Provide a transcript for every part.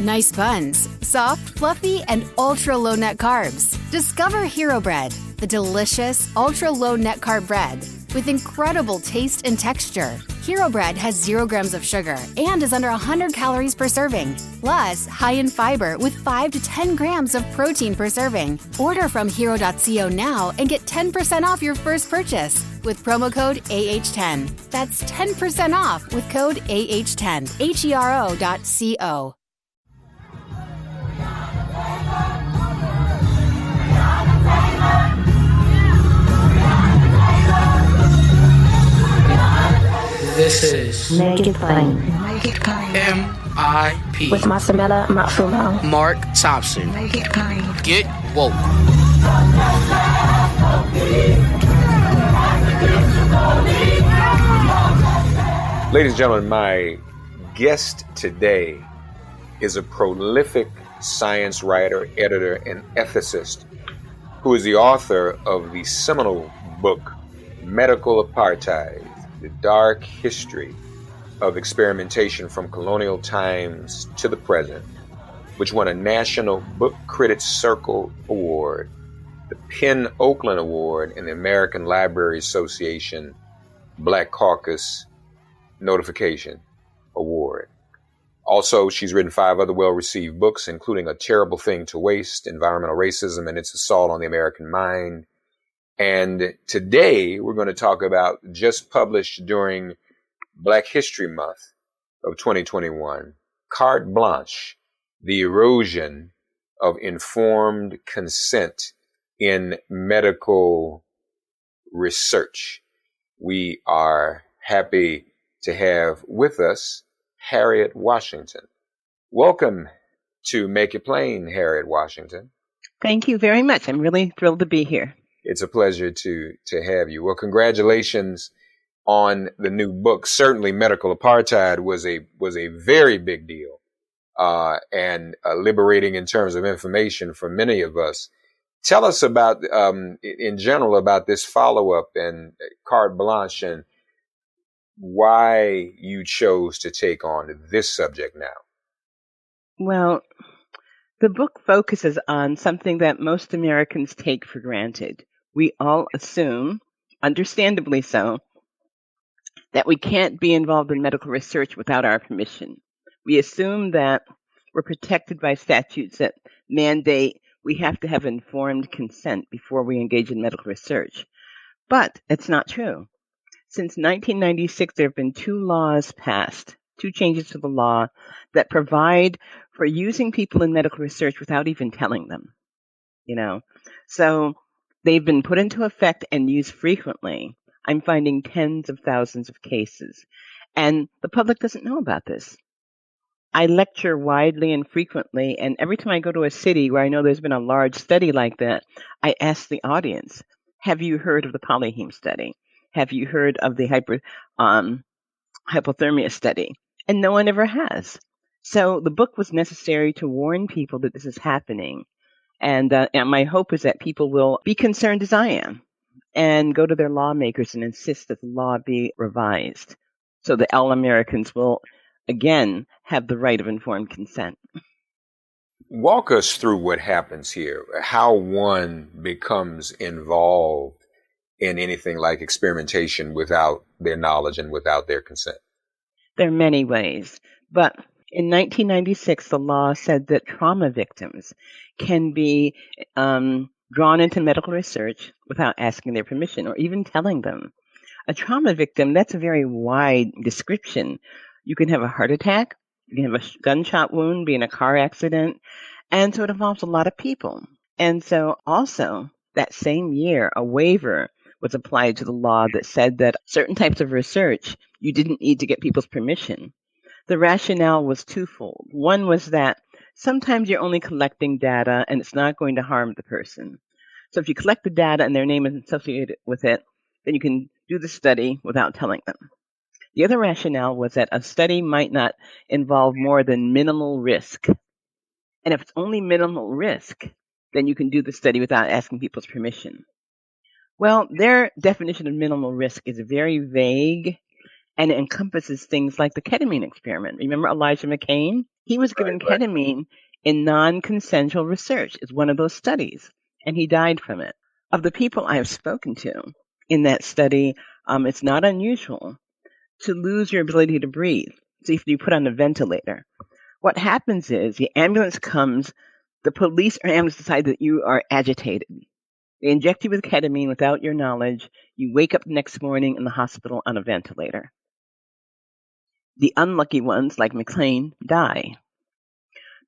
Nice buns, soft, fluffy, and ultra-low net carbs. Discover Hero Bread, the delicious, ultra-low net carb bread with incredible taste and texture. Hero Bread has 0 grams of sugar and is under 100 calories per serving. Plus, high in fiber with 5 to 10 grams of protein per serving. Order from hero.co now and get 10% off your first purchase with promo code AH10. That's 10% off with code AH10. HERO.co. This is Make It Plain. Make It Plain. MIP With Masamela Matfumo. Mark Thompson. Make It Plain. Get woke. Ladies and gentlemen, my guest today is a prolific science writer, editor, and ethicist who is the author of the seminal book, Medical Apartheid: The Dark History of Experimentation from Colonial Times to the Present, which won a National Book Critics Circle Award, the Penn Oakland Award, and the American Library Association Black Caucus Notification Award. Also, she's written 5 other well-received books, including A Terrible Thing to Waste, Environmental Racism and Its Assault on the American Mind. And today we're going to talk about, just published during Black History Month of 2021, Carte Blanche, The Erosion of Informed Consent in Medical Research. We are happy to have with us Harriet Washington. Welcome to Make It Plain, Harriet Washington. Thank you very much. I'm really thrilled to be here. It's a pleasure to have you. Well, congratulations on the new book. Certainly, Medical Apartheid was a very big deal and liberating in terms of information for many of us. Tell us about, in general, about this follow-up and Carte Blanche and why you chose to take on this subject now. Well, the book focuses on something that most Americans take for granted. We all assume, understandably so, that we can't be involved in medical research without our permission. We assume that we're protected by statutes that mandate we have to have informed consent before we engage in medical research. But it's not true. Since 1996, there have been 2 laws passed, 2 changes to the law that provide for using people in medical research without even telling them, So they've been put into effect and used frequently. I'm finding tens of thousands of cases, and the public doesn't know about this. I lecture widely and frequently, and every time I go to a city where I know there's been a large study like that, I ask the audience, have you heard of the polyheme study? Have you heard of the hypothermia study? And no one ever has. So the book was necessary to warn people that this is happening. And my hope is that people will be concerned as I am and go to their lawmakers and insist that the law be revised so that all Americans will, again, have the right of informed consent. Walk us through what happens here, how one becomes involved in anything like experimentation without their knowledge and without their consent. There are many ways, but in 1996, the law said that trauma victims can be drawn into medical research without asking their permission or even telling them. A trauma victim, that's a very wide description. You can have a heart attack, you can have a gunshot wound, be in a car accident, and so it involves a lot of people. And so also, that same year, a waiver was applied to the law that said that certain types of research, you didn't need to get people's permission. The rationale was twofold. One was that sometimes you're only collecting data and it's not going to harm the person. So if you collect the data and their name is associated with it, then you can do the study without telling them. The other rationale was that a study might not involve more than minimal risk. And if it's only minimal risk, then you can do the study without asking people's permission. Well, their definition of minimal risk is very vague, and it encompasses things like the ketamine experiment. Remember Elijah McClain? He was given ketamine in non-consensual research. It's one of those studies, and he died from it. Of the people I have spoken to in that study, it's not unusual to lose your ability to breathe. So if you put on a ventilator, what happens is the ambulance comes, the police or ambulance decide that you are agitated. They inject you with ketamine without your knowledge. You wake up the next morning in the hospital on a ventilator. The unlucky ones, like McClain, die.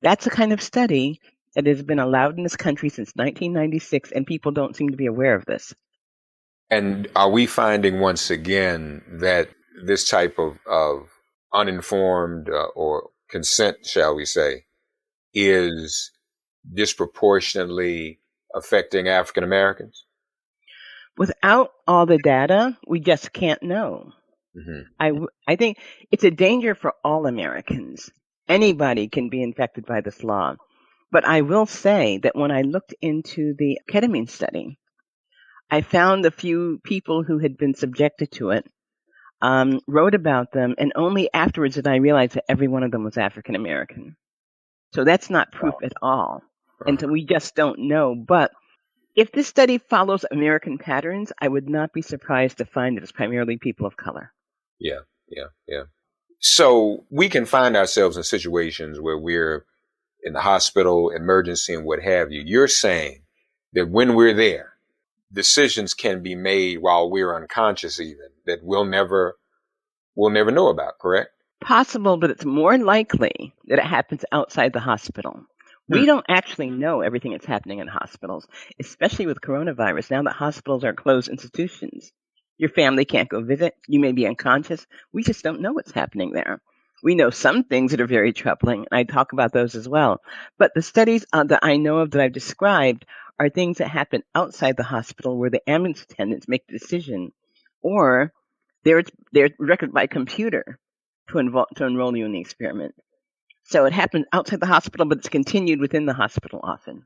That's a kind of study that has been allowed in this country since 1996, and people don't seem to be aware of this. And are we finding once again that this type of uninformed or consent, shall we say, is disproportionately affecting African Americans? Without all the data, we just can't know. Mm-hmm. I think it's a danger for all Americans. Anybody can be infected by this law. But I will say that when I looked into the ketamine study, I found a few people who had been subjected to it, wrote about them, and only afterwards did I realize that every one of them was African American. So that's not proof at all. And so we just don't know. But if this study follows American patterns, I would not be surprised to find that it's primarily people of color. Yeah. So we can find ourselves in situations where we're in the hospital, emergency, and what have you. You're saying that when we're there, decisions can be made while we're unconscious, even that we'll never know about, correct? Possible, but it's more likely that it happens outside the hospital. We don't actually know everything that's happening in hospitals, especially with coronavirus. Now that hospitals are closed institutions, your family can't go visit. You may be unconscious. We just don't know what's happening there. We know some things that are very troubling, and I talk about those as well. But the studies that I know of that I've described are things that happen outside the hospital where the ambulance attendants make the decision, or they're recorded by computer to enroll you in the experiment. So it happens outside the hospital, but it's continued within the hospital often.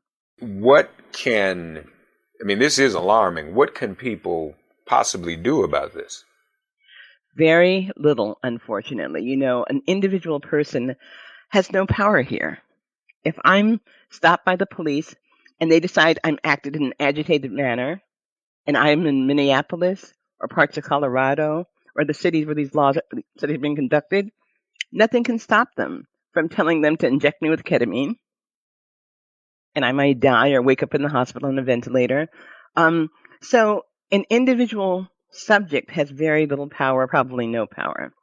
This is alarming. What can people possibly do about this? Very little, unfortunately. An individual person has no power here. If I'm stopped by the police and they decide I'm acted in an agitated manner, and I'm in Minneapolis or parts of Colorado or the cities where these laws are being conducted, nothing can stop them from telling them to inject me with ketamine, and I might die or wake up in the hospital on a ventilator. So an individual subject has very little power, probably no power.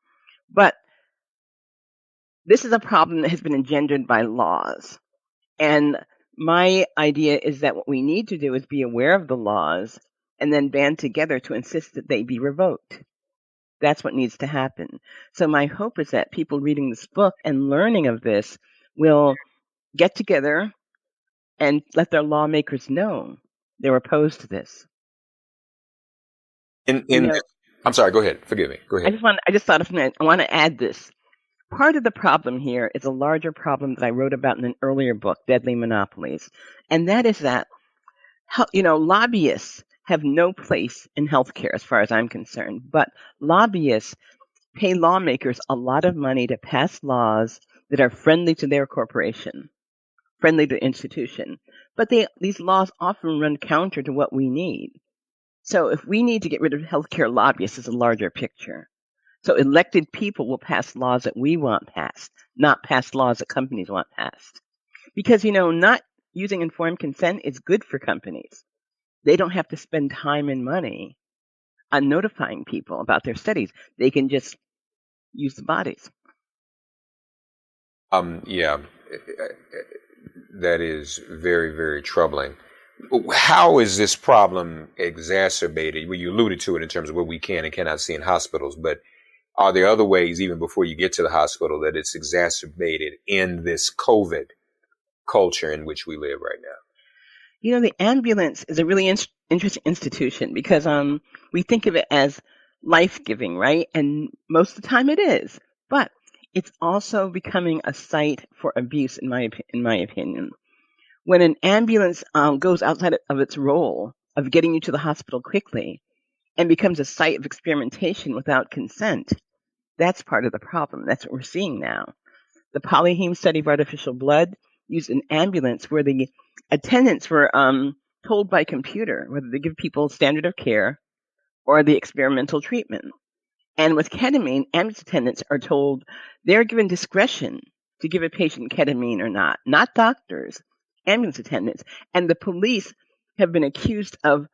But this is a problem that has been engendered by laws. And my idea is that what we need to do is be aware of the laws and then band together to insist that they be revoked. That's what needs to happen. So my hope is that people reading this book and learning of this will get together and let their lawmakers know they're opposed to this. I'm sorry, go ahead. Forgive me. Go ahead. I just thought of a minute. I want to add this. Part of the problem here is a larger problem that I wrote about in an earlier book, Deadly Monopolies. And that is that, lobbyists have no place in healthcare as far as I'm concerned. But lobbyists pay lawmakers a lot of money to pass laws that are friendly to their corporation, friendly to the institution. But these laws often run counter to what we need. So if we need to get rid of healthcare lobbyists, it's a larger picture. So elected people will pass laws that we want passed, not pass laws that companies want passed. Because, not using informed consent is good for companies. They don't have to spend time and money on notifying people about their studies. They can just use the bodies. That is very, very troubling. How is this problem exacerbated? Well, you alluded to it in terms of what we can and cannot see in hospitals, but are there other ways, even before you get to the hospital, that it's exacerbated in this COVID culture in which we live right now? The ambulance is a really interesting institution because we think of it as life-giving, right? And most of the time it is. But it's also becoming a site for abuse, in my opinion. When an ambulance goes outside of its role of getting you to the hospital quickly and becomes a site of experimentation without consent, that's part of the problem. That's what we're seeing now. the polyheme study of artificial blood used an ambulance where the attendants were told by computer whether to give people standard of care or the experimental treatment. And with ketamine, ambulance attendants are told they're given discretion to give a patient ketamine or not doctors, ambulance attendants. And the police have been accused of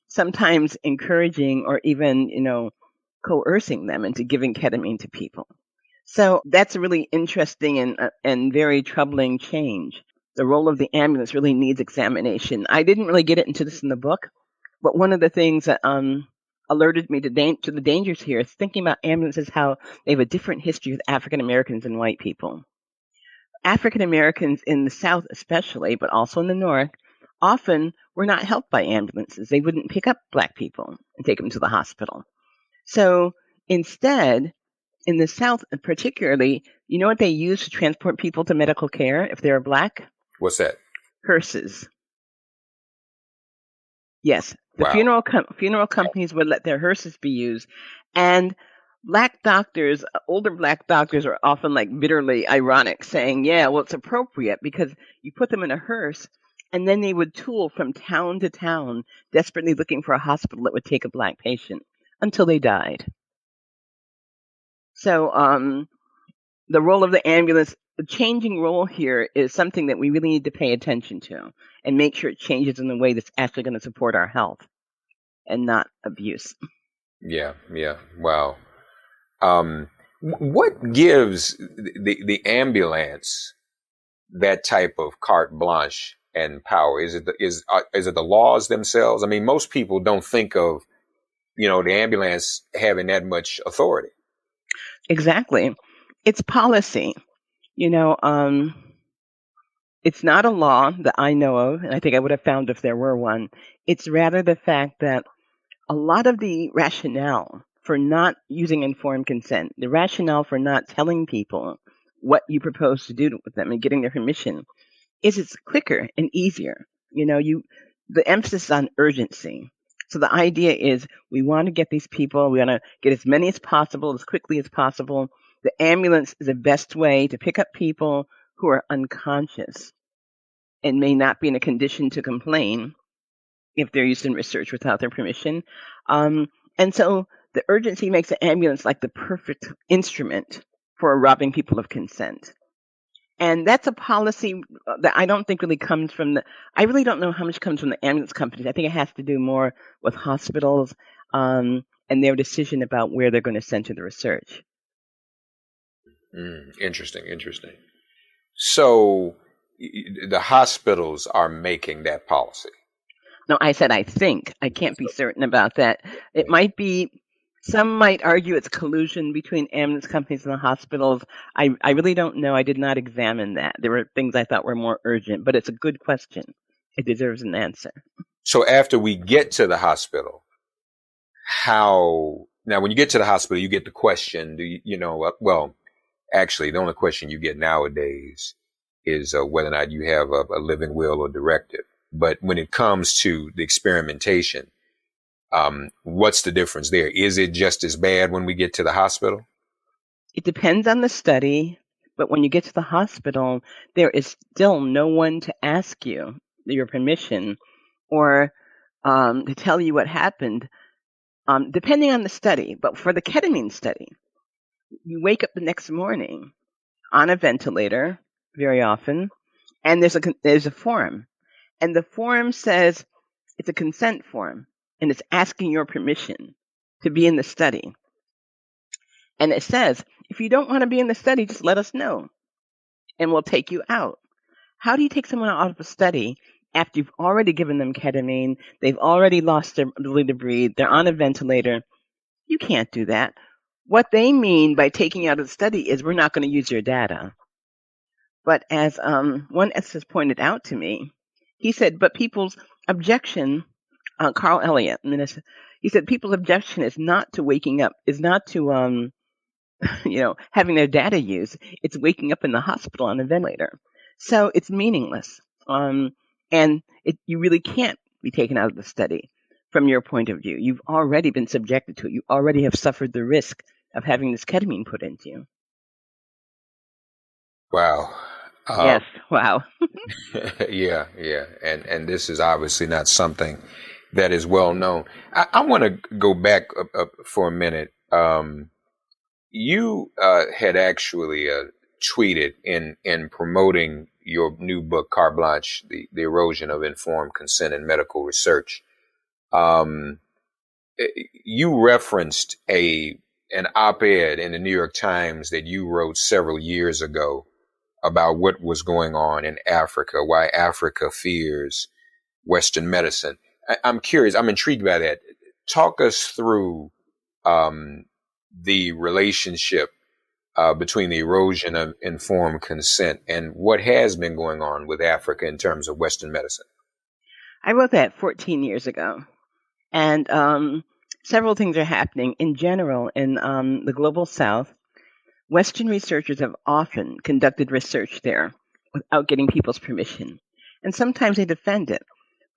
sometimes encouraging or even, coercing them into giving ketamine to people. So that's a really interesting and very troubling change. The role of the ambulance really needs examination. I didn't really get into this in the book, but one of the things that alerted me to the dangers here is thinking about ambulances, how they have a different history with African Americans and white people. African Americans in the South especially, but also in the North, often were not helped by ambulances. They wouldn't pick up Black people and take them to the hospital. So instead, in the South particularly, you know what they use to transport people to medical care if they're Black? What's that? Hearses. Yes. The Wow. funeral companies would let their hearses be used. And Black doctors, older Black doctors, are often like bitterly ironic, saying, yeah, well, it's appropriate because you put them in a hearse, and then they would tool from town to town, desperately looking for a hospital that would take a Black patient until they died. So the role of the ambulance, the changing role here is something that we really need to pay attention to and make sure it changes in a way that's actually going to support our health and not abuse. Yeah. Wow. What gives the ambulance that type of carte blanche and power? Is it the laws themselves? I mean, most people don't think of, the ambulance having that much authority. Exactly. It's policy. It's not a law that I know of, and I think I would have found if there were one. It's rather the fact that a lot of the rationale for not using informed consent, the rationale for not telling people what you propose to do with them and getting their permission, is it's quicker and easier. The emphasis is on urgency. So the idea is we want to get these people, we want to get as many as possible, as quickly as possible. The ambulance is the best way to pick up people who are unconscious and may not be in a condition to complain if they're used in research without their permission. And so the urgency makes the ambulance like the perfect instrument for robbing people of consent. And that's a policy that I don't think really comes from I really don't know how much comes from the ambulance companies. I think it has to do more with hospitals and their decision about where they're going to center the research. Interesting. So the hospitals are making that policy. No, I said I think. I can't be certain about that. It might be, some might argue it's collusion between ambulance companies and the hospitals. I really don't know. I did not examine that. There were things I thought were more urgent, but it's a good question. It deserves an answer. So after we get to the hospital, now when you get to the hospital, you get the question, actually the only question you get nowadays is whether or not you have a living will or directive. But when it comes to the experimentation, what's the difference there? Is it just as bad when we get to the hospital? It depends on the study, but when you get to the hospital, there is still no one to ask you your permission or to tell you what happened, depending on the study. But for the ketamine study, you wake up the next morning on a ventilator very often, and there's a form. And the form says it's a consent form, and it's asking your permission to be in the study. And it says, if you don't want to be in the study, just let us know, and we'll take you out. How do you take someone out of a study after you've already given them ketamine, they've already lost their ability to breathe, they're on a ventilator? You can't do that. What they mean by taking you out of the study is we're not going to use your data. But as one ethicist pointed out to me, he said, but people's objection, Carl Elliott, he said people's objection is not to waking up, is not to, having their data used. It's waking up in the hospital on a ventilator. So it's meaningless. And you really can't be taken out of the study from your point of view. You've already been subjected to it. You already have suffered the risk of having this ketamine put into you. Wow. Yes, wow. Yeah, yeah, and this is obviously not something that is well known. I want to go back for a minute. You had actually tweeted in promoting your new book, Carte Blanche: the Erosion of Informed Consent in Medical Research. Um, you referenced an op-ed in the New York Times that you wrote several years ago about what was going on in Africa, why Africa fears Western medicine. I'm curious. I'm intrigued by that. Talk us through the relationship between the erosion of informed consent and what has been going on with Africa in terms of Western medicine. I wrote that 14 years ago. And several things are happening in general in the global South. Western researchers have often conducted research there without getting people's permission. And sometimes they defend it.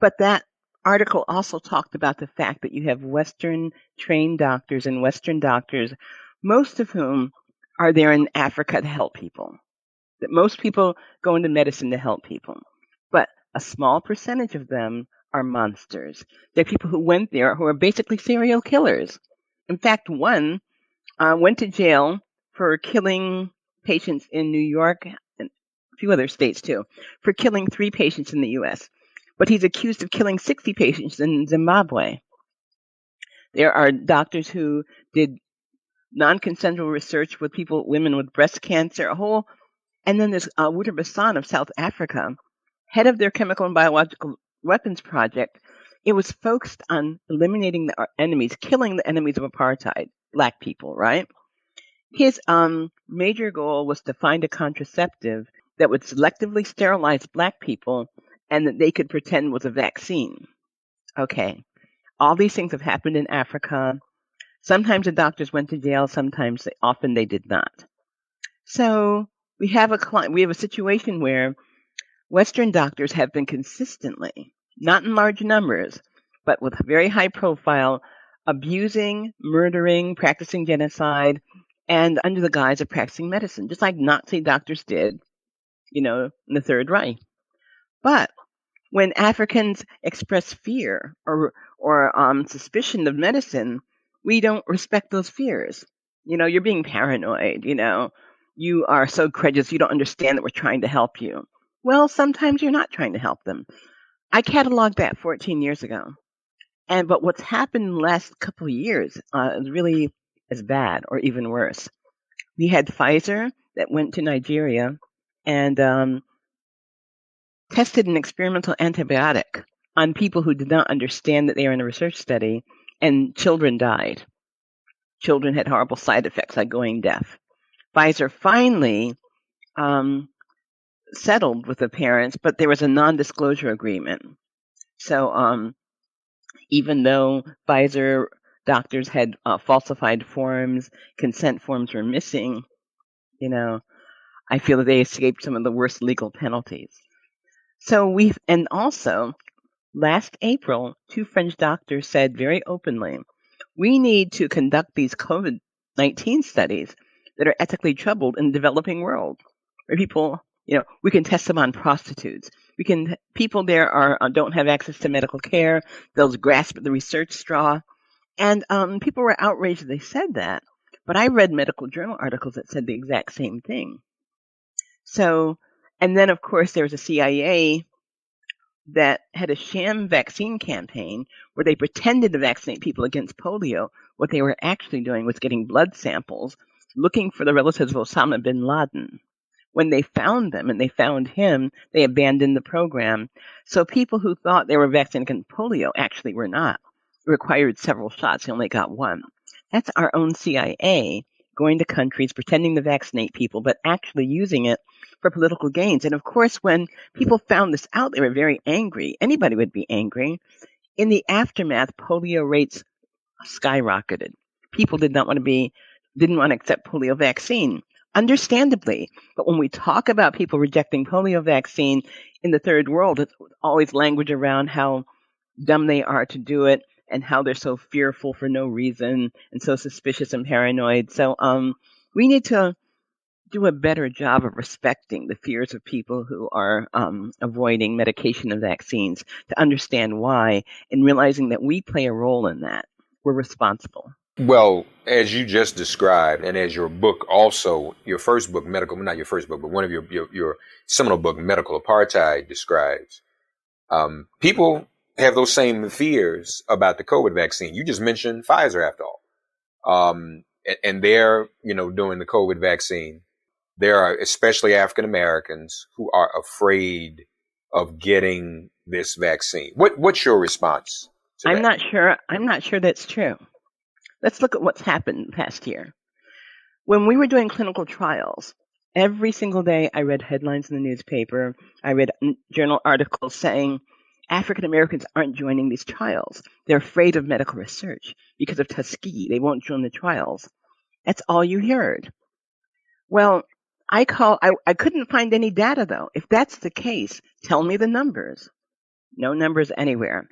But that article also talked about the fact that you have Western trained doctors and Western doctors, most of whom are there in Africa to help people. That most people go into medicine to help people. But a small percentage of them are monsters. They're people who went there who are basically serial killers. In fact, one went to jail for killing patients in New York and a few other states too, for killing 3 patients in the U.S. But he's accused of killing 60 patients in Zimbabwe. There are doctors who did non-consensual research with women with breast cancer, and then there's Wouter Bassan of South Africa, head of their chemical and biological weapons project. It was focused on eliminating the enemies, killing the enemies of apartheid, black people, right? His major goal was to find a contraceptive that would selectively sterilize black people and that they could pretend was a vaccine. Okay. All these things have happened in Africa. Sometimes the doctors went to jail, often they did not. So we have a situation where Western doctors have been consistently, not in large numbers, but with very high profile, abusing, murdering, practicing genocide, and under the guise of practicing medicine, just like Nazi doctors did, in the Third Reich. But when Africans express fear or suspicion of medicine, we don't respect those fears. You're being paranoid, you are so credulous, you don't understand that we're trying to help you. Well, sometimes you're not trying to help them. I cataloged that 14 years ago. But what's happened in the last couple of years is really as bad or even worse. We had Pfizer that went to Nigeria and tested an experimental antibiotic on people who did not understand that they were in a research study, and children died. Children had horrible side effects like going deaf. Pfizer finally settled with the parents, but there was a non-disclosure agreement. So even though Pfizer doctors had falsified forms, consent forms were missing, I feel that they escaped some of the worst legal penalties. And also, last April, 2 French doctors said very openly, we need to conduct these COVID-19 studies that are ethically troubled in the developing world, where people, we can test them on prostitutes. People there don't have access to medical care. They'll grasp at the research straw. And people were outraged that they said that. But I read medical journal articles that said the exact same thing. So, and then of course there was a CIA that had a sham vaccine campaign where they pretended to vaccinate people against polio. What they were actually doing was getting blood samples, looking for the relatives of Osama bin Laden. When they found them and they found him, they abandoned the program. So people who thought they were vaccinated against polio actually were not. It required several shots. They only got one. That's our own CIA going to countries, pretending to vaccinate people, but actually using it for political gains. And of course, when people found this out, they were very angry. Anybody would be angry. In the aftermath, polio rates skyrocketed. People didn't want to accept polio vaccine, understandably. But when we talk about people rejecting polio vaccine in the third world, it's always language around how dumb they are to do it and how they're so fearful for no reason and so suspicious and paranoid. So we need to do a better job of respecting the fears of people who are avoiding medication and vaccines, to understand why, and realizing that we play a role in that. We're responsible. Well, as you just described, and as your book also, your first book, not your first book, but one of your seminal book, Medical Apartheid, describes, people have those same fears about the COVID vaccine. You just mentioned Pfizer, after all. And they're, doing the COVID vaccine. There are especially African Americans who are afraid of getting this vaccine. What's your response to that? I'm not sure that's true. Let's look at what's happened past year. When we were doing clinical trials, every single day I read headlines in the newspaper. I read journal articles saying African Americans aren't joining these trials. They're afraid of medical research because of Tuskegee. They won't join the trials. That's all you heard. Well, I couldn't find any data, though. If that's the case, tell me the numbers. No numbers anywhere.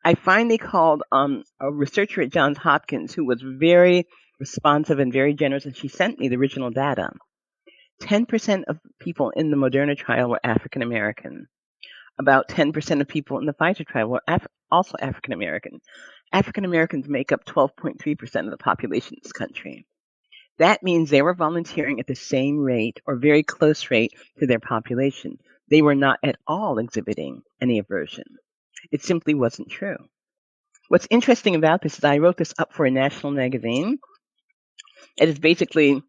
I finally called a researcher at Johns Hopkins who was very responsive and very generous, and she sent me the original data. 10% of people in the Moderna trial were African American. About 10% of people in the Pfizer trial were also African American. African Americans make up 12.3% of the population in this country. That means they were volunteering at the same rate or very close rate to their population. They were not at all exhibiting any aversion. It simply wasn't true. What's interesting about this is I wrote this up for a national magazine. It is basically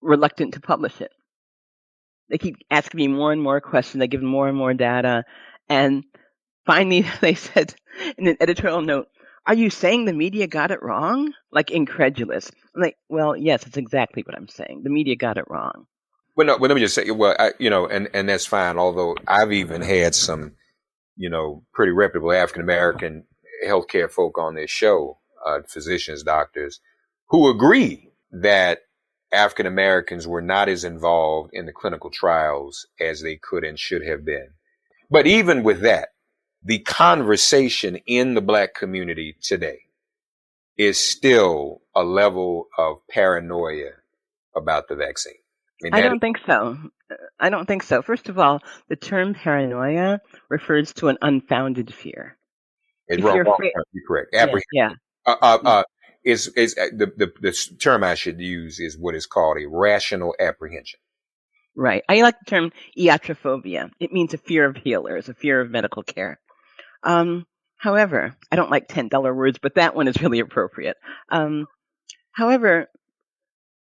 reluctant to publish it. They keep asking me more and more questions. I give them more and more data. And finally, they said in an editorial note, "Are you saying the media got it wrong?" Like incredulous. I'm like, well, yes, that's exactly what I'm saying. The media got it wrong. Well, no, let me just say, and that's fine. Although I've even had some, pretty reputable African American healthcare folk on this show, physicians, doctors, who agree that African Americans were not as involved in the clinical trials as they could and should have been. But even with that, the conversation in the Black community today is still a level of paranoia about the vaccine. I don't think so. I don't think so. First of all, the term paranoia refers to an unfounded fear. It's wrong. You're correct. Apprehension. Yeah. Is the term I should use is what is called a rational apprehension. Right. I like the term iatrophobia. It means a fear of healers, a fear of medical care. However, I don't like $10 words, but that one is really appropriate. However,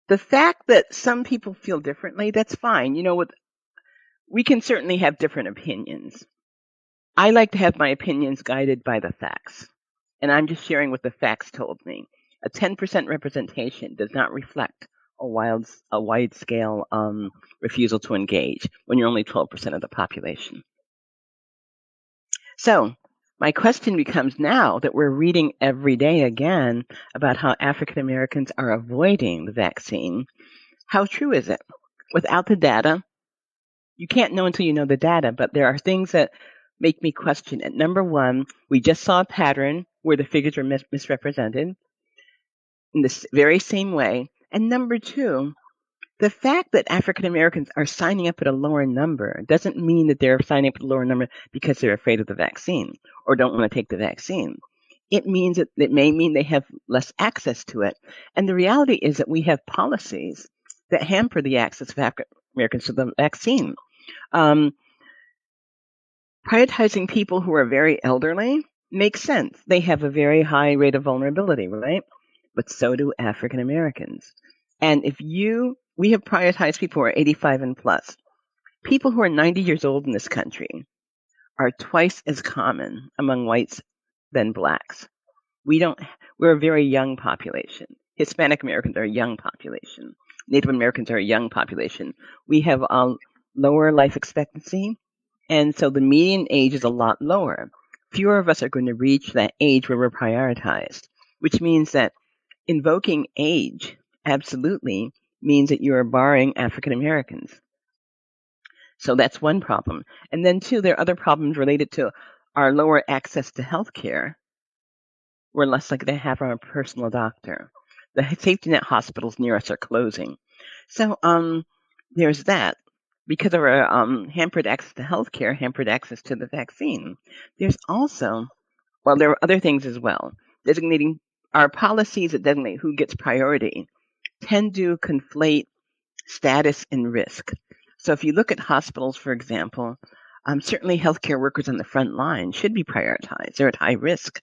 the fact that some people feel differently, that's fine. We can certainly have different opinions. I like to have my opinions guided by the facts, and I'm just sharing what the facts told me. A 10% representation does not reflect a wide-scale refusal to engage when you're only 12% of the population. So my question becomes, now that we're reading every day again about how African Americans are avoiding the vaccine, how true is it? Without the data, you can't know until you know the data, but there are things that make me question it. Number one, we just saw a pattern where the figures were misrepresented in this very same way. And number two, the fact that African Americans are signing up at a lower number doesn't mean that they're signing up at a lower number because they're afraid of the vaccine or don't want to take the vaccine. It means that it may mean they have less access to it. And the reality is that we have policies that hamper the access of African Americans to the vaccine. Prioritizing people who are very elderly makes sense. They have a very high rate of vulnerability, right? But so do African Americans. And we have prioritized people who are 85 and plus. People who are 90 years old in this country are twice as common among whites than blacks. We're a very young population. Hispanic Americans are a young population. Native Americans are a young population. We have a lower life expectancy, and so the median age is a lot lower. Fewer of us are going to reach that age where we're prioritized, which means that invoking age absolutely means that you are barring African Americans. So that's one problem. And then two, there are other problems related to our lower access to health care. We're less likely to have our personal doctor. The safety net hospitals near us are closing. So there's that. Because of our hampered access to healthcare, hampered access to the vaccine, there's also, well, there are other things as well. Designating our policies that designate who gets priority tend to conflate status and risk. So if you look at hospitals, for example, certainly healthcare workers on the front line should be prioritized. They're at high risk.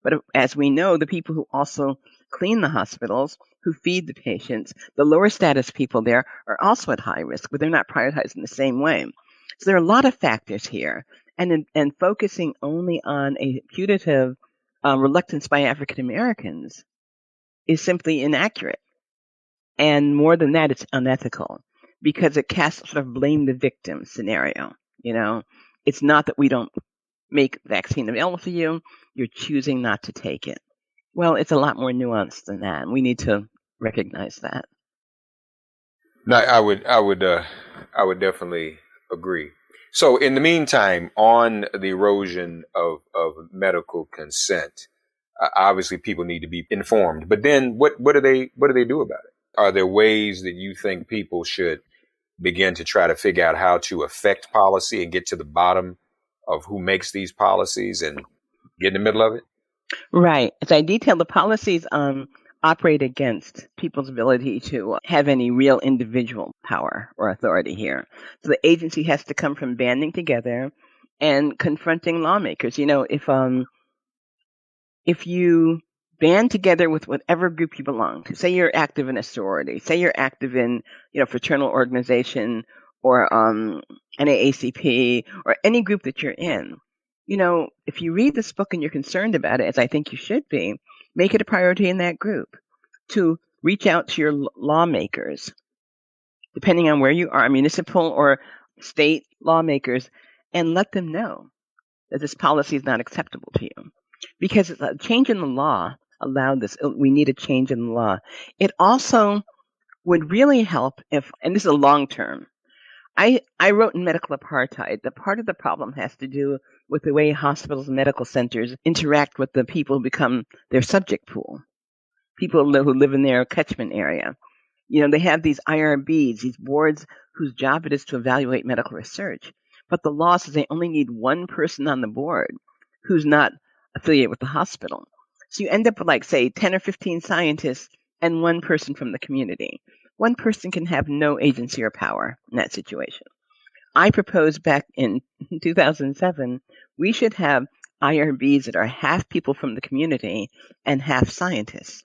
But as we know, the people who also clean the hospitals, who feed the patients, the lower status people there are also at high risk, but they're not prioritized in the same way. So there are a lot of factors here. And focusing only on a putative reluctance by African Americans is simply inaccurate. And more than that, it's unethical because it casts sort of blame the victim scenario. It's not that we don't make vaccine available to you, you're choosing not to take it. Well, it's a lot more nuanced than that, and we need to recognize that. No, I would definitely agree. So, in the meantime, on the erosion of medical consent, obviously people need to be informed. But then, what do they do about it? Are there ways that you think people should begin to try to figure out how to affect policy and get to the bottom of who makes these policies and get in the middle of it? Right. As I detailed, the policies operate against people's ability to have any real individual power or authority here. So the agency has to come from banding together and confronting lawmakers. If you band together with whatever group you belong to, say you're active in a sorority, say you're active in, fraternal organization or NAACP or any group that you're in, if you read this book and you're concerned about it, as I think you should be, make it a priority in that group to reach out to your lawmakers, depending on where you are, municipal or state lawmakers, and let them know that this policy is not acceptable to you. Because a change in the law allowed this. We need a change in the law. It also would really help if, and this is a long term, I wrote in Medical Apartheid that part of the problem has to do with the way hospitals and medical centers interact with the people who become their subject pool, people who live in their catchment area. They have these IRBs, these boards whose job it is to evaluate medical research. But the law says they only need one person on the board who's not affiliated with the hospital. So you end up with, say, 10 or 15 scientists and one person from the community. One person can have no agency or power in that situation. I proposed back in 2007, we should have IRBs that are half people from the community and half scientists.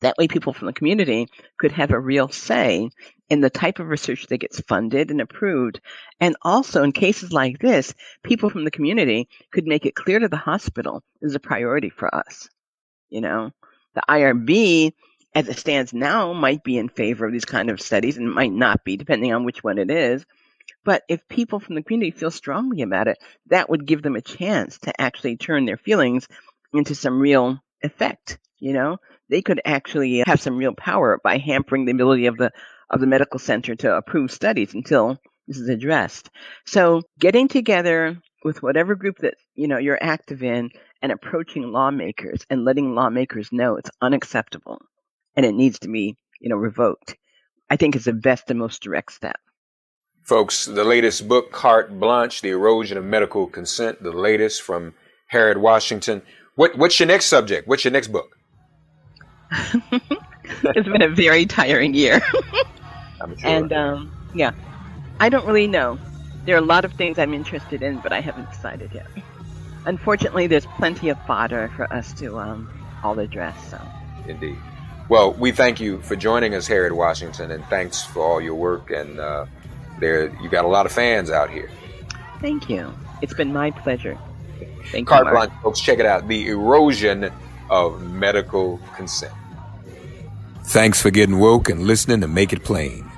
That way people from the community could have a real say in the type of research that gets funded and approved. And also in cases like this, people from the community could make it clear to the hospital this is a priority for us. The IRB, as it stands now, might be in favor of these kind of studies and might not be, depending on which one it is. But if people from the community feel strongly about it, that would give them a chance to actually turn their feelings into some real effect. They could actually have some real power by hampering the ability of the medical center to approve studies until this is addressed. So getting together with whatever group that you're active in and approaching lawmakers and letting lawmakers know it's unacceptable and it needs to be revoked, I think is the best and most direct step. Folks, the latest book, Carte Blanche, The Erosion of Medical Consent, the latest from Harriet Washington. What's your next subject? What's your next book? It's been a very tiring year. I'm sure. And I don't really know. There are a lot of things I'm interested in, but I haven't decided yet. Unfortunately, there's plenty of fodder for us to all address. So. Indeed. Well, we thank you for joining us, Harriet Washington, and thanks for all your work. And you got a lot of fans out here. Thank you. It's been my pleasure. Thank Carte you, Blanche, folks, check it out. The Erosion of Medical Consent. Thanks for getting woke and listening to Make It Plain.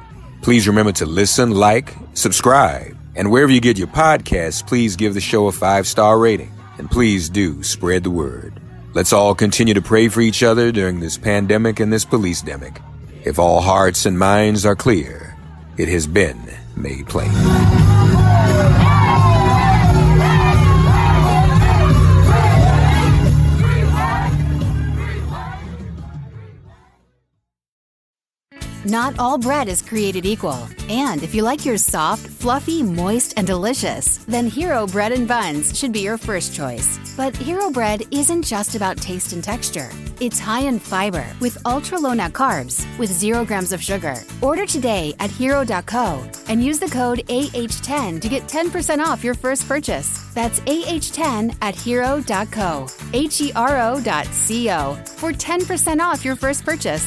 Please remember to listen, like, subscribe, and wherever you get your podcasts, please give the show a 5-star rating. And please do spread the word. Let's all continue to pray for each other during this pandemic and this police-demic. If all hearts and minds are clear, it has been made plain. Not all bread is created equal. And if you like yours soft, fluffy, moist, and delicious, then Hero Bread and Buns should be your first choice. But Hero Bread isn't just about taste and texture. It's high in fiber with ultra-low net carbs with 0 grams of sugar. Order today at hero.co and use the code AH10 to get 10% off your first purchase. That's AH10 at hero.co, HERO.co for 10% off your first purchase.